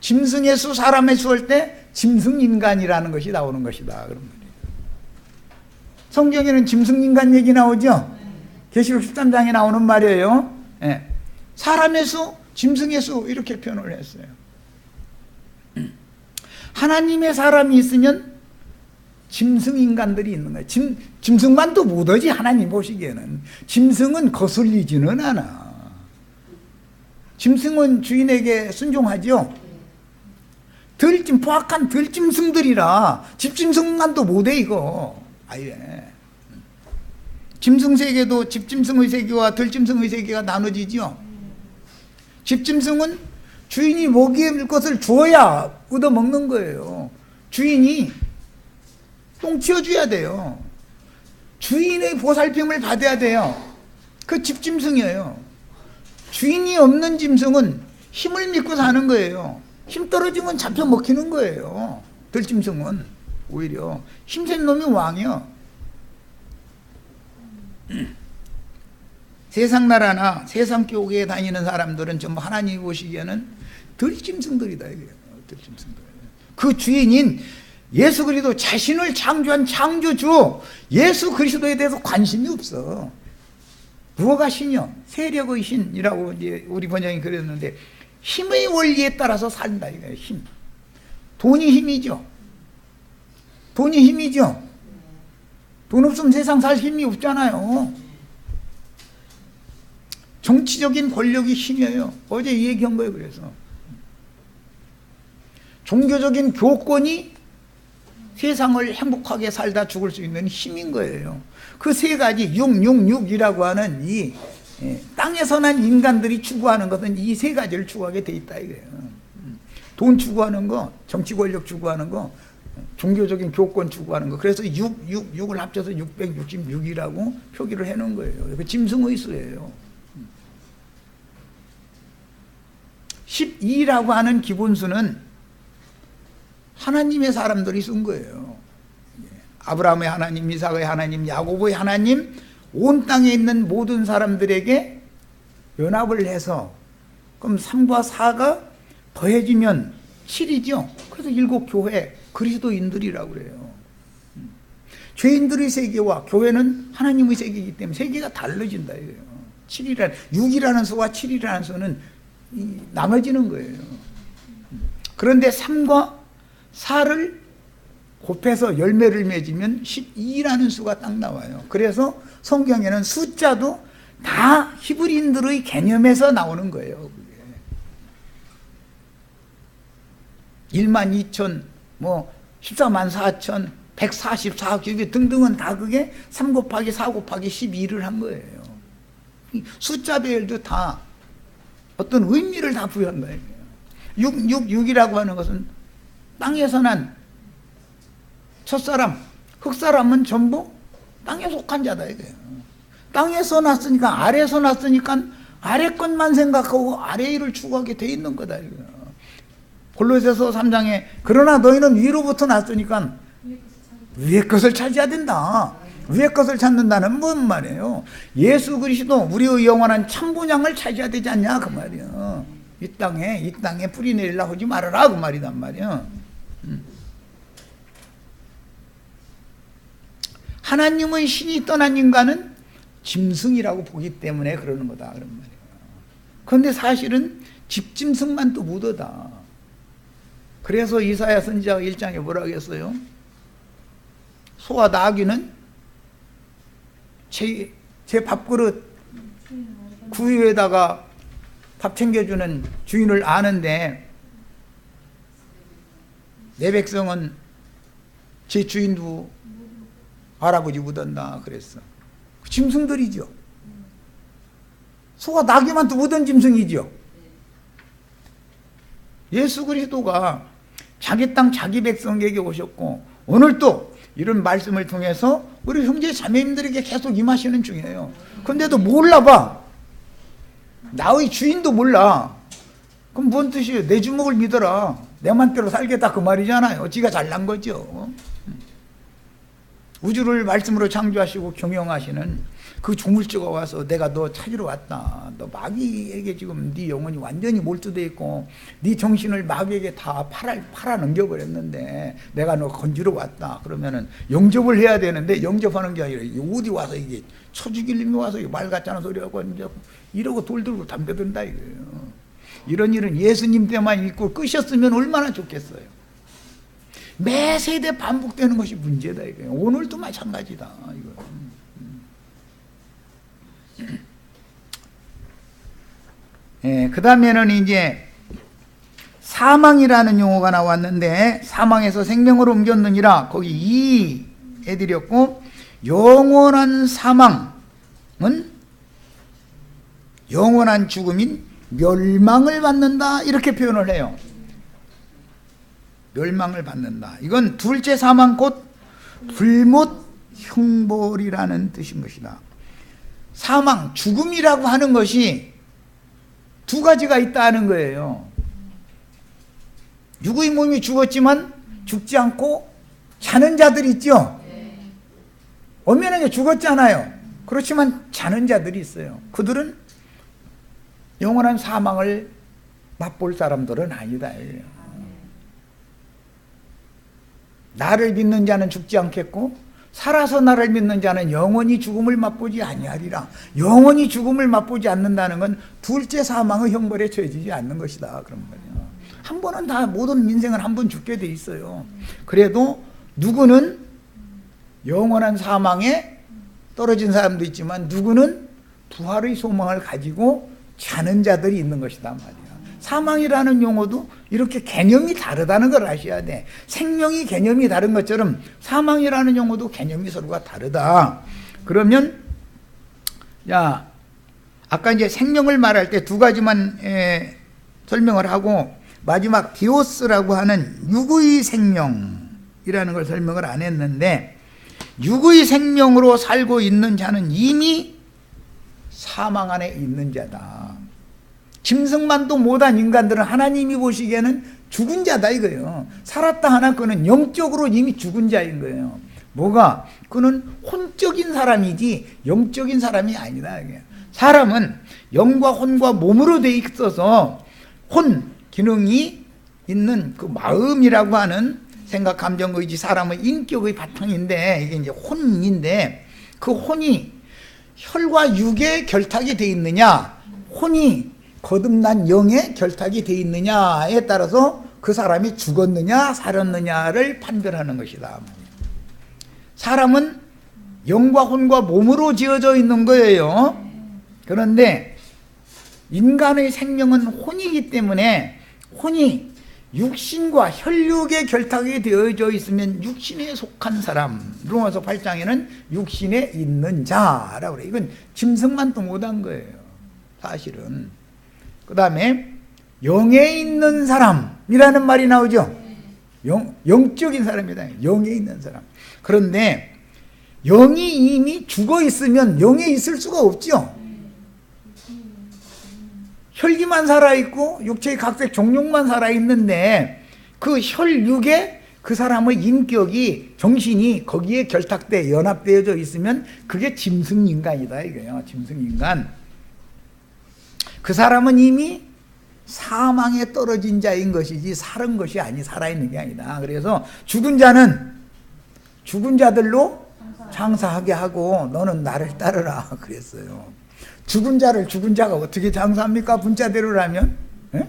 짐승의 수, 사람의 수 할 때 짐승인간이라는 것이 나오는 것이다. 그런 말이에요. 성경에는 짐승인간 얘기 나오죠? 계시록 13장에 나오는 말이에요. 예. 사람의 수, 짐승의 수 이렇게 표현을 했어요. 하나님의 사람이 있으면 짐승인간들이 있는 거예요. 짐승만 또 못하지 하나님 보시기에는. 짐승은 거슬리지는 않아. 짐승은 주인에게 순종하죠. 포악한 들짐승들이라 집짐승만도 못해 이거. 아예. 짐승 세계도 집짐승의 세계와 들짐승의 세계가 나눠지죠. 집짐승은 주인이 먹일 것을 주어야 얻어먹는 거예요. 주인이 똥 치워줘야 돼요. 주인의 보살핌을 받아야 돼요. 그 집짐승이에요. 주인이 없는 짐승은 힘을 믿고 사는 거예요. 힘 떨어지면 잡혀 먹히는 거예요. 들짐승은 오히려 힘센 놈이 왕이요. 세상 나라나 세상 교회에 다니는 사람들은 전부 하나님이 보시기에는 들짐승들이다 이거예요. 들짐승들. 그 주인인 예수 그리스도 자신을 창조한 창조주 예수 그리스도에 대해서 관심이 없어. 무엇가 신이요? 세력의 신이라고 이제 우리 번역이 그랬는데 힘의 원리에 따라서 산다 이거예요. 힘. 돈이 힘이죠. 돈이 힘이죠. 돈 없으면 세상 살 힘이 없잖아요. 정치적인 권력이 힘이에요. 어제 얘기한 거예요. 그래서 종교적인 교권이 세상을 행복하게 살다 죽을 수 있는 힘인 거예요. 그 세 가지 666이라고 하는 이 땅에서 난 인간들이 추구하는 것은 이 세 가지를 추구하게 돼 있다 이거예요. 돈 추구하는 거, 정치 권력 추구하는 거, 종교적인 교권 추구하는 거. 그래서 666을 합쳐서 666이라고 표기를 해 놓은 거예요. 그 짐승의 수예요. 12라고 하는 기본수는 하나님의 사람들이 쓴 거예요. 아브라함의 하나님, 이삭의 하나님, 야곱의 하나님, 온 땅에 있는 모든 사람들에게 연합을 해서 그럼 3과 4가 더해지면 7이죠. 그래서 7교회 그리스도인들이라고 그래요. 죄인들의 세계와 교회는 하나님의 세계이기 때문에 세계가 달라진다 이거예요. 6이라는 수와 7이라는 수는 나눠지는 거예요. 그런데 3과 4를 곱해서 열매를 맺으면 12라는 수가 딱 나와요. 그래서 성경에는 숫자도 다 히브리인들의 개념에서 나오는 거예요. 그게 1만 2천, 14만 4천, 144교 등등은 다 그게 3 곱하기 4 곱하기 12를 한 거예요. 숫자 배열도 다 어떤 의미를 다 부여한 거예요. 666이라고 하는 것은 땅에서 난 첫사람, 흙사람은 전부 땅에 속한 자다 이거예요. 땅에서 났으니까, 아래에서 났으니까 아래 것만 생각하고 아래 일을 추구하게 돼 있는 거다. 골로새서 3장에 그러나 너희는 위로부터 났으니까 위의 것을 찾아야 된다. 위의 것을 찾는다는 뭔 말이에요? 예수 그리스도 우리의 영원한 참분양을 찾아야 되지 않냐 그 말이에요. 이 땅에 뿌리 내리려고 하지 말아라 그 말이단 말이에요. 하나님은 신이 떠난 인간은 짐승이라고 보기 때문에 그러는 거다 그런 말이에요. 그런데 사실은 집짐승만 또 묻어다. 그래서 이사야 선지자가 1장에 뭐라고 했어요? 소와 나귀는 제 밥그릇 구유에다가 밥 챙겨주는 주인을 아는데 내 백성은 제 주인도 알아보지 못한다 그랬어. 짐승들이죠. 소와 나귀만 또 묻은 짐승이죠. 예수 그리스도가 자기 땅 자기 백성에게 오셨고 오늘 또 이런 말씀을 통해서 우리 형제 자매님들에게 계속 임하시는 중이에요. 근데도 몰라봐. 나의 주인도 몰라. 그럼 뭔 뜻이에요? 내 주먹을 믿어라. 내 맘대로 살겠다 그 말이잖아요. 지가 잘난 거죠. 우주를 말씀으로 창조하시고 경영하시는 그 조물주가 와서 내가 너 찾으러 왔다. 너 마귀에게 지금 네 영혼이 완전히 몰두돼 있고 네 정신을 마귀에게 다 팔아 넘겨버렸는데 내가 너 건지러 왔다. 그러면은 영접을 해야 되는데 영접하는 게 아니라 어디 와서 이게 쳐죽일 놈이 와서 말 같잖아 소리하고 이러고 돌 들고 담배 든다 이거예요. 이런 일은 예수님 때만 있고 끄셨으면 얼마나 좋겠어요. 매 세대 반복되는 것이 문제다 이거예요. 오늘도 마찬가지다 이거. 예, 그 다음에는 이제 사망이라는 용어가 나왔는데 사망에서 생명으로 옮겼느니라 거기 이 해드렸고 영원한 사망은 영원한 죽음인 멸망을 받는다 이렇게 표현을 해요. 멸망을 받는다. 이건 둘째 사망 곧 불못 형벌이라는 뜻인 것이다. 사망, 죽음이라고 하는 것이 두 가지가 있다는 거예요. 누구의 몸이 죽었지만 죽지 않고 자는 자들이 있죠. 엄연하게 죽었잖아요. 그렇지만 자는 자들이 있어요. 그들은 영원한 사망을 맛볼 사람들은 아니다. 나를 믿는 자는 죽지 않겠고 살아서 나를 믿는 자는 영원히 죽음을 맛보지 아니하리라. 영원히 죽음을 맛보지 않는다는 건 둘째 사망의 형벌에 처해지지 않는 것이다 그런 거예요. 한 번은 다 모든 인생은 한 번 죽게 돼 있어요. 그래도 누구는 영원한 사망에 떨어진 사람도 있지만 누구는 부활의 소망을 가지고 자는 자들이 있는 것이다 말이야. 사망이라는 용어도 이렇게 개념이 다르다는 걸 아셔야 돼. 생명이 개념이 다른 것처럼 사망이라는 용어도 개념이 서로가 다르다. 그러면 야 아까 이제 생명을 말할 때 두 가지만 설명을 하고 마지막 디오스라고 하는 육의 생명이라는 걸 설명을 안 했는데 육의 생명으로 살고 있는 자는 이미 사망 안에 있는 자다. 짐승만도 못한 인간들은 하나님이 보시기에는 죽은 자다 이거예요. 살았다 하나 그는 영적으로 이미 죽은 자인 거예요. 뭐가? 그는 혼적인 사람이지 영적인 사람이 아니다. 사람은 영과 혼과 몸으로 돼 있어서 혼 기능이 있는 그 마음이라고 하는 생각, 감정, 의지, 사람의 인격의 바탕인데 이게 이제 혼인데 그 혼이 혈과 육에 결탁이 돼 있느냐, 혼이 거듭난 영에 결탁이 돼 있느냐에 따라서 그 사람이 죽었느냐 살았느냐를 판별하는 것이다. 사람은 영과 혼과 몸으로 지어져 있는 거예요. 그런데 인간의 생명은 혼이기 때문에 혼이 육신과 혈육에 결탁이 되어져 있으면 육신에 속한 사람. 로마서 8장에는 육신에 있는 자라고 그래요. 이건 짐승만도 못한 거예요. 사실은. 그 다음에 영에 있는 사람이라는 말이 나오죠. 영적인 사람이다. 영에 있는 사람. 그런데 영이 이미 죽어 있으면 영에 있을 수가 없죠. 혈기만 살아있고 육체의 각색 종육만 살아있는데 그 혈육에 그 사람의 인격이 정신이 거기에 결탁돼 연합되어져 있으면 그게 짐승인간이다 이거예요. 짐승인간. 그 사람은 이미 사망에 떨어진 자인 것이지 살은 것이 아니 살아있는 게 아니다. 그래서 죽은 자는 죽은 자들로 장사하게 하고 너는 나를 따르라 그랬어요. 죽은 자를 죽은 자가 어떻게 장사합니까? 분자대로라면? 예?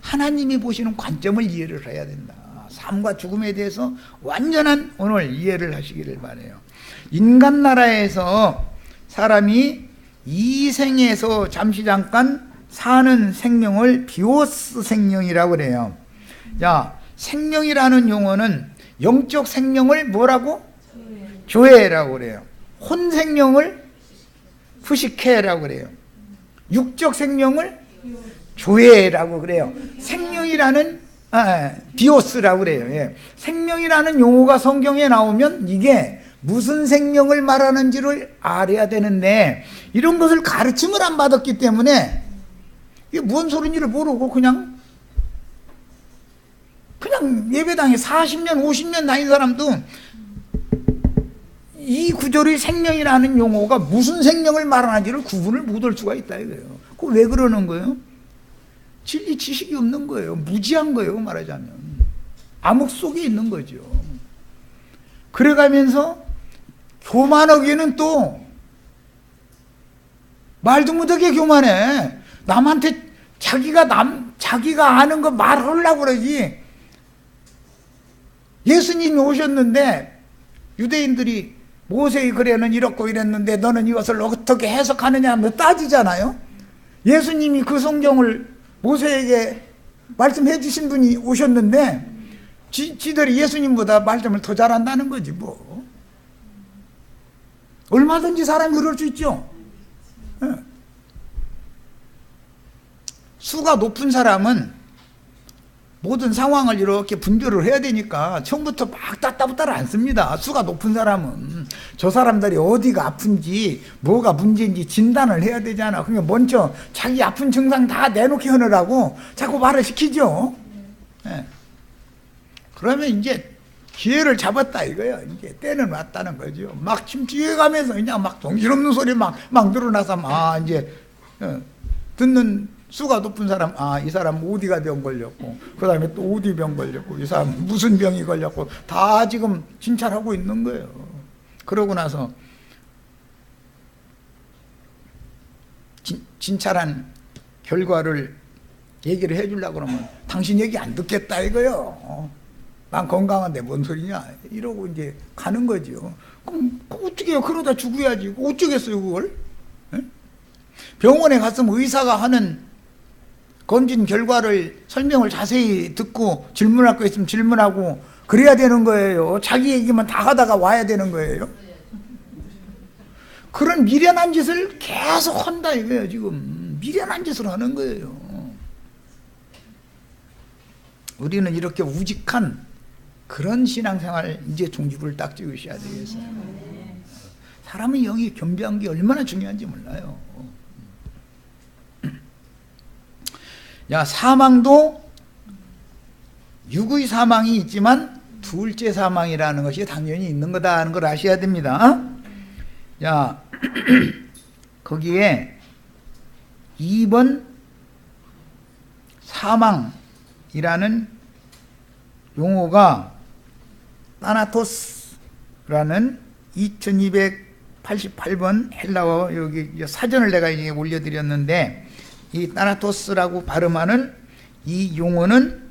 하나님이 보시는 관점을 이해를 해야 된다. 삶과 죽음에 대해서 완전한 오늘 이해를 하시기를 바라요. 인간 나라에서 사람이 이 생에서 잠시 잠깐 사는 생명을 비오스 생명이라고 그래요. 자, 생명이라는 용어는 영적 생명을 뭐라고? 조회라고 그래요. 혼 생명을 푸시케라고 그래요. 육적 생명을 조회라고 그래요. 생명이라는 비오스라고 그래요. 예. 생명이라는 용어가 성경에 나오면 이게 무슨 생명을 말하는지를 알아야 되는데 이런 것을 가르침을 안 받았기 때문에 이게 뭔 소리인지를 모르고 그냥 예배당에 40년 50년 다닌 사람도 이 구절의 생명이라는 용어가 무슨 생명을 말하는지를 구분을 못할 수가 있다 이거예요. 그 왜 그러는 거예요? 진리 지식이 없는 거예요. 무지한 거예요. 말하자면 암흑 속에 있는 거죠. 그래가면서 교만하기는 또 말도 못하게 교만해. 남한테 자기가 아는 거 말하려고 그러지. 예수님이 오셨는데 유대인들이 모세의 글에는 이렇고 이랬는데 너는 이것을 어떻게 해석하느냐 하면 따지잖아요. 예수님이 그 성경을 모세에게 말씀해 주신 분이 오셨는데 지들이 예수님보다 말씀을 더 잘한다는 거지 뭐. 얼마든지 사람이 그럴 수 있죠. 수가 높은 사람은 모든 상황을 이렇게 분별을 해야 되니까 처음부터 막 따따붙따를 안 씁니다. 수가 높은 사람은 저 사람들이 어디가 아픈지 뭐가 문제인지 진단을 해야 되잖아. 그러니까 먼저 자기 아픈 증상 다 내놓게 하느라고 자꾸 말을 시키죠. 네. 그러면 이제 기회를 잡았다 이거예요. 이제 때는 왔다는 거죠. 막 침투해가면서 그냥 막 정신없는 소리 막 늘어나서 이제 듣는 수가 높은 사람, 이 사람 어디가 병 걸렸고, 그 다음에 또 어디 병 걸렸고, 이 사람 무슨 병이 걸렸고, 다 지금 진찰하고 있는 거예요. 그러고 나서, 진찰한 결과를 얘기를 해주려고 그러면, 당신 얘기 안 듣겠다 이거요. 난 건강한데 뭔 소리냐. 이러고 이제 가는 거죠. 그럼 어떻게 해요? 그러다 죽어야지. 어쩌겠어요, 그걸? 네? 병원에 갔으면 의사가 하는 검진 결과를 설명을 자세히 듣고 질문할 거 있으면 질문하고 그래야 되는 거예요. 자기 얘기만 다 하다가 와야 되는 거예요. 그런 미련한 짓을 계속 한다 이거예요. 지금 미련한 짓을 하는 거예요. 우리는 이렇게 우직한 그런 신앙생활 이제 종지부를 딱 찍으셔야 되겠어요. 사람의 영이 겸비한 게 얼마나 중요한지 몰라요. 야, 사망도 육의 사망이 있지만 둘째 사망이라는 것이 당연히 있는 거다 하는 걸 아셔야 됩니다. 야, 거기에 2번 사망이라는 용어가 타나토스라는 2288번 헬라어 여기 사전을 내가 이제 올려드렸는데 이 타나토스라고 발음하는 이 용어는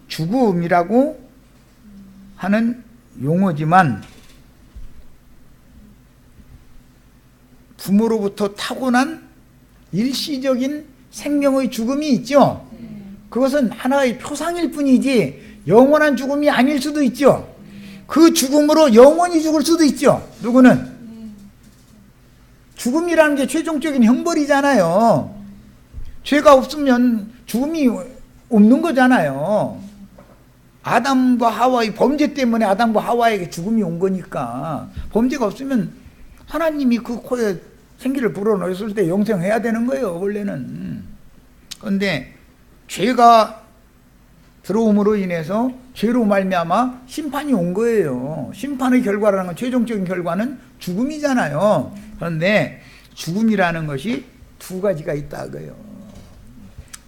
죽음이라고 하는 용어지만 부모로부터 타고난 일시적인 생명의 죽음이 있죠. 그것은 하나의 표상일 뿐이지 영원한 죽음이 아닐 수도 있죠. 그 죽음으로 영원히 죽을 수도 있죠. 누구는 죽음이라는 게 최종적인 형벌이잖아요. 죄가 없으면 죽음이 없는 거잖아요. 아담과 하와의 범죄 때문에 아담과 하와에게 죽음이 온 거니까, 범죄가 없으면 하나님이 그 코에 생기를 불어넣었을 때 영생해야 되는 거예요, 원래는. 그런데 죄가 들어옴으로 인해서 죄로 말미암아 심판이 온 거예요. 심판의 결과라는 건, 최종적인 결과는 죽음이잖아요. 그런데 죽음이라는 것이 두 가지가 있다고요.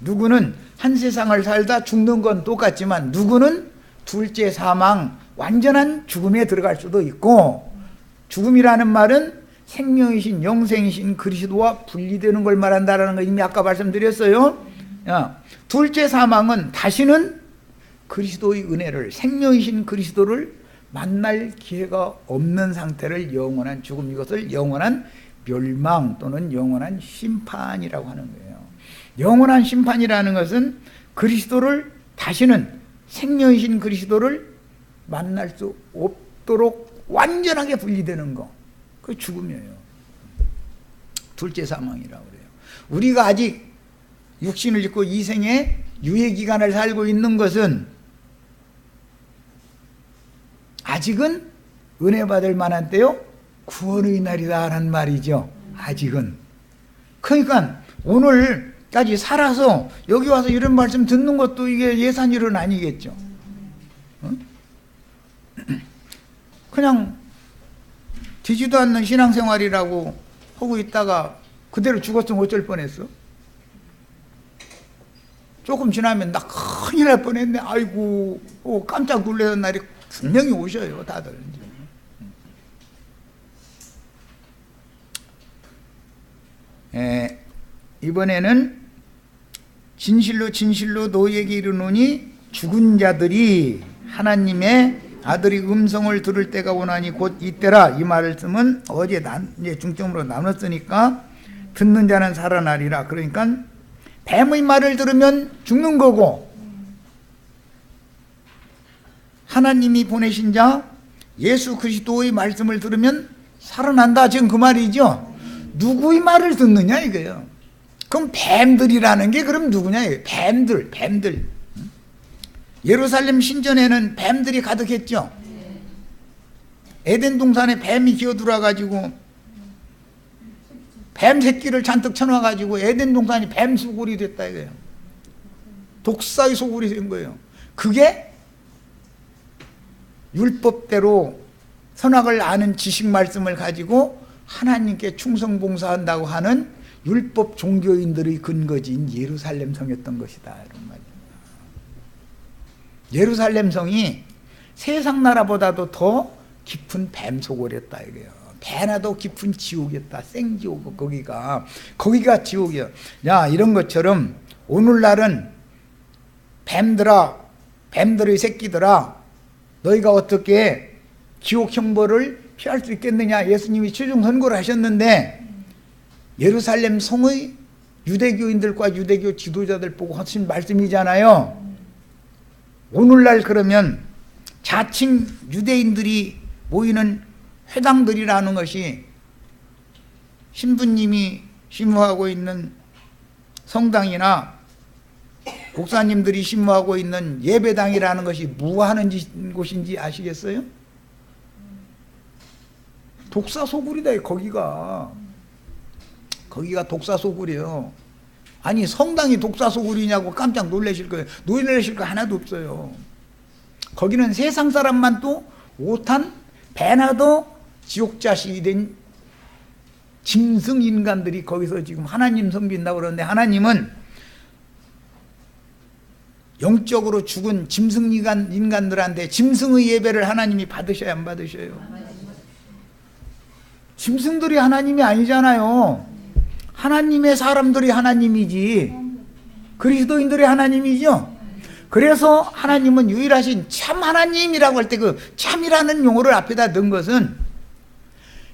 누구는 한 세상을 살다 죽는 건 똑같지만, 누구는 둘째 사망, 완전한 죽음에 들어갈 수도 있고, 죽음이라는 말은 생명이신 영생이신 그리스도와 분리되는 걸 말한다는 거 이미 아까 말씀드렸어요. 둘째 사망은 다시는 그리스도의 은혜를, 생명이신 그리스도를 만날 기회가 없는 상태를 영원한 죽음, 이것을 영원한 멸망 또는 영원한 심판이라고 하는 거예요. 영원한 심판이라는 것은 그리스도를, 다시는 생명이신 그리스도를 만날 수 없도록 완전하게 분리되는 거, 그 죽음이에요. 둘째 사망이라고 그래요. 우리가 아직 육신을 입고 이 생에 유예기간을 살고 있는 것은 아직은 은혜 받을 만한 때요, 구원의 날이다 라는 말이죠. 아직은. 그러니까 오늘까지 살아서 여기 와서 이런 말씀 듣는 것도 이게 예산일은 아니겠죠. 그냥 되지도 않는 신앙생활이라고 하고 있다가 그대로 죽었으면 어쩔 뻔했어? 조금 지나면 나 큰일 날 뻔했네. 아이고, 깜짝 놀라는 날이 분명히 오셔요, 다들. 이번에는 진실로 진실로 너희에게 이르노니 죽은 자들이 하나님의 아들의 음성을 들을 때가 오나니 곧 이때라. 이 말씀은 어제 이제 중점으로 나눴으니까 듣는 자는 살아나리라. 그러니까 뱀의 말을 들으면 죽는 거고, 하나님이 보내신 자 예수 그리스도의 말씀을 들으면 살아난다, 지금 그 말이죠. 누구의 말을 듣느냐 이거예요. 그럼 뱀들이라는 게 그럼 누구냐 이거예요. 뱀들. 예루살렘 신전에는 뱀들이 가득했죠. 에덴 동산에 뱀이 기어들어 가지고 뱀 새끼를 잔뜩 쳐놔 가지고 에덴 동산이 뱀 소굴이 됐다 이거예요. 독사의 소굴이 된 거예요. 그게 율법대로 선악을 아는 지식 말씀을 가지고 하나님께 충성 봉사한다고 하는 율법 종교인들의 근거지인 예루살렘 성이었던 것이다, 이런 말이에요. 예루살렘 성이 세상 나라보다도 더 깊은 뱀 소굴이었다 이거예요. 배나도 깊은 지옥이었다. 생지옥. 거기가 지옥이야. 야, 이런 것처럼 오늘날은 뱀들의 새끼들아, 너희가 어떻게 지옥 형벌을 피할 수 있겠느냐. 예수님이 최종 선고를 하셨는데 예루살렘 성의 유대교인들과 유대교 지도자들 보고 하신 말씀이잖아요. 오늘날 그러면 자칭 유대인들이 모이는 회당들이라는 것이 신부님이 심호하고 있는 성당이나 목사님들이 심호하고 있는 예배당이라는 것이 뭐 하는 곳인지 아시겠어요? 독사소굴이다. 거기가 독사소굴이에요. 아니, 성당이 독사소굴이냐고 깜짝 놀라실 거예요. 놀라실 거 하나도 없어요. 거기는 세상 사람만 또 오탄 배나도 지옥자식이 된 짐승 인간들이 거기서 지금 하나님 섬긴다고 그러는데, 하나님은 영적으로 죽은 짐승 인간들한테 짐승의 예배를 하나님이 받으셔야 안 받으셔요? 짐승들이 하나님이 아니잖아요. 하나님의 사람들이 하나님이지, 그리스도인들이 하나님이죠. 그래서 하나님은 유일하신 참 하나님이라고 할 때 그 참이라는 용어를 앞에다 넣은 것은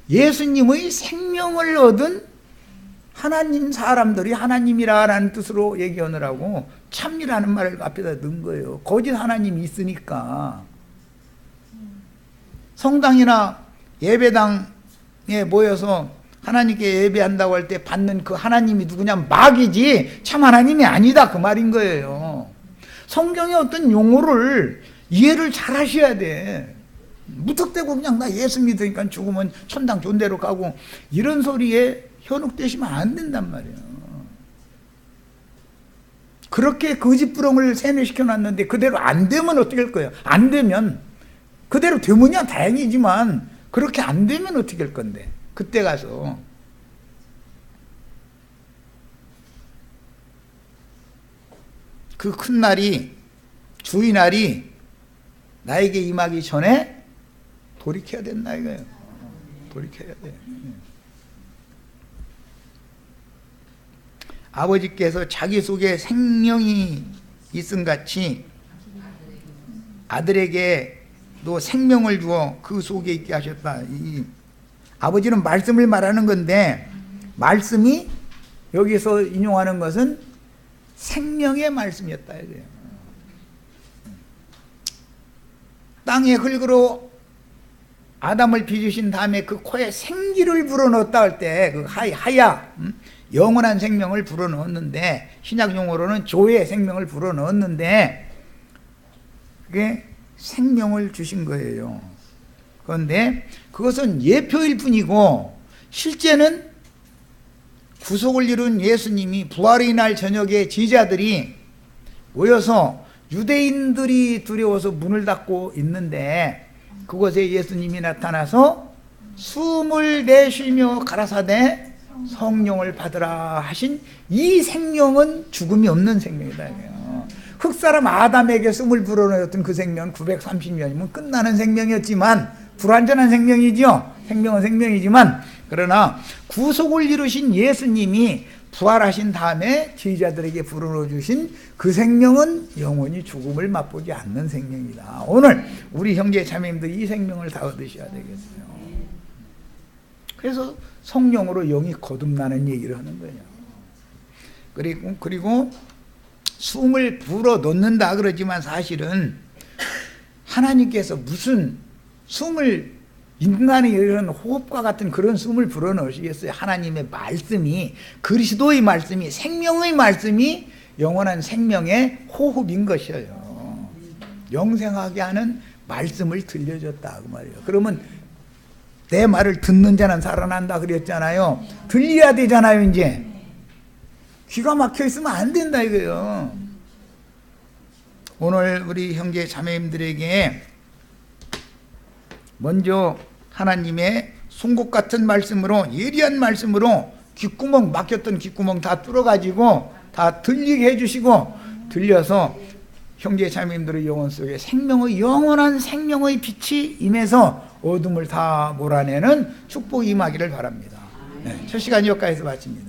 예수님의 생명을 얻은 하나님 사람들이 하나님이라는 뜻으로 얘기하느라고 참이라는 말을 앞에다 넣은 거예요. 거짓 하나님이 있으니까. 성당이나 예배당에 모여서 하나님께 예배한다고 할 때 받는 그 하나님이 누구냐, 마귀지 참 하나님이 아니다, 그 말인 거예요. 성경의 어떤 용어를 이해를 잘 하셔야 돼. 무턱대고 그냥 나 예수 믿으니까 죽으면 천당 좋은 데로 가고 이런 소리에 현혹되시면 안 된단 말이에요. 그렇게 거짓부렁을 세뇌시켜 놨는데 그대로 안 되면 어떻게 할 거예요? 안 되면 그대로 되면야 다행이지만 그렇게 안 되면 어떻게 할 건데? 그때 가서 그 큰 날이, 주의 날이 나에게 임하기 전에 돌이켜야 된다 이거예요. 돌이켜야 돼. 아버지께서 자기 속에 생명이 있음 같이 아들에게도 생명을 주어 그 속에 있게 하셨다. 이 아버지는 말씀을 말하는 건데, 말씀이 여기서 인용하는 것은 생명의 말씀이었다 이거예요. 땅의 흙으로 아담을 빚으신 다음에 그 코에 생기를 불어넣었다 할 때 그 하야 영원한 생명을 불어넣었는데, 신약 용어로는 조의 생명을 불어넣었는데 그게 생명을 주신 거예요. 그런데 그것은 예표일 뿐이고 실제는 구속을 이룬 예수님이 부활의 날 저녁에 제자들이 모여서 유대인들이 두려워서 문을 닫고 있는데 그곳에 예수님이 나타나서 숨을 내쉬며 가라사대 성령을 받으라 하신 이 생명은 죽음이 없는 생명이다. 흙사람 아담에게 숨을 불어넣었던 그 생명은 930년이면 끝나는 생명이었지만 불완전한 생명이죠. 생명은 생명이지만, 그러나 구속을 이루신 예수님이 부활하신 다음에 제자들에게 불어넣어 주신 그 생명은 영원히 죽음을 맛보지 않는 생명이다. 오늘 우리 형제 자매님들 이 생명을 다 얻으셔야 되겠어요. 그래서 성령으로 영이 거듭나는 얘기를 하는 거예요. 그리고 숨을 불어넣는다 그러지만 사실은 하나님께서 무슨 숨을, 인간의 이런 호흡과 같은 그런 숨을 불어넣으시겠어요? 하나님의 말씀이, 그리스도의 말씀이, 생명의 말씀이 영원한 생명의 호흡인 것이에요. 영생하게 하는 말씀을 들려줬다 그 말이에요. 그러면 내 말을 듣는 자는 살아난다 그랬잖아요. 들려야 되잖아요. 이제 귀가 막혀 있으면 안 된다 이거예요. 오늘 우리 형제 자매님들에게 먼저 하나님의 송곳 같은 말씀으로, 예리한 말씀으로 귓구멍, 막혔던 귓구멍 다 뚫어가지고 다 들리게 해주시고, 들려서 형제 자매님들의 영혼 속에 생명의, 영원한 생명의 빛이 임해서 어둠을 다 몰아내는 축복이 임하기를 바랍니다. 네, 첫 시간 여기까지서 마칩니다.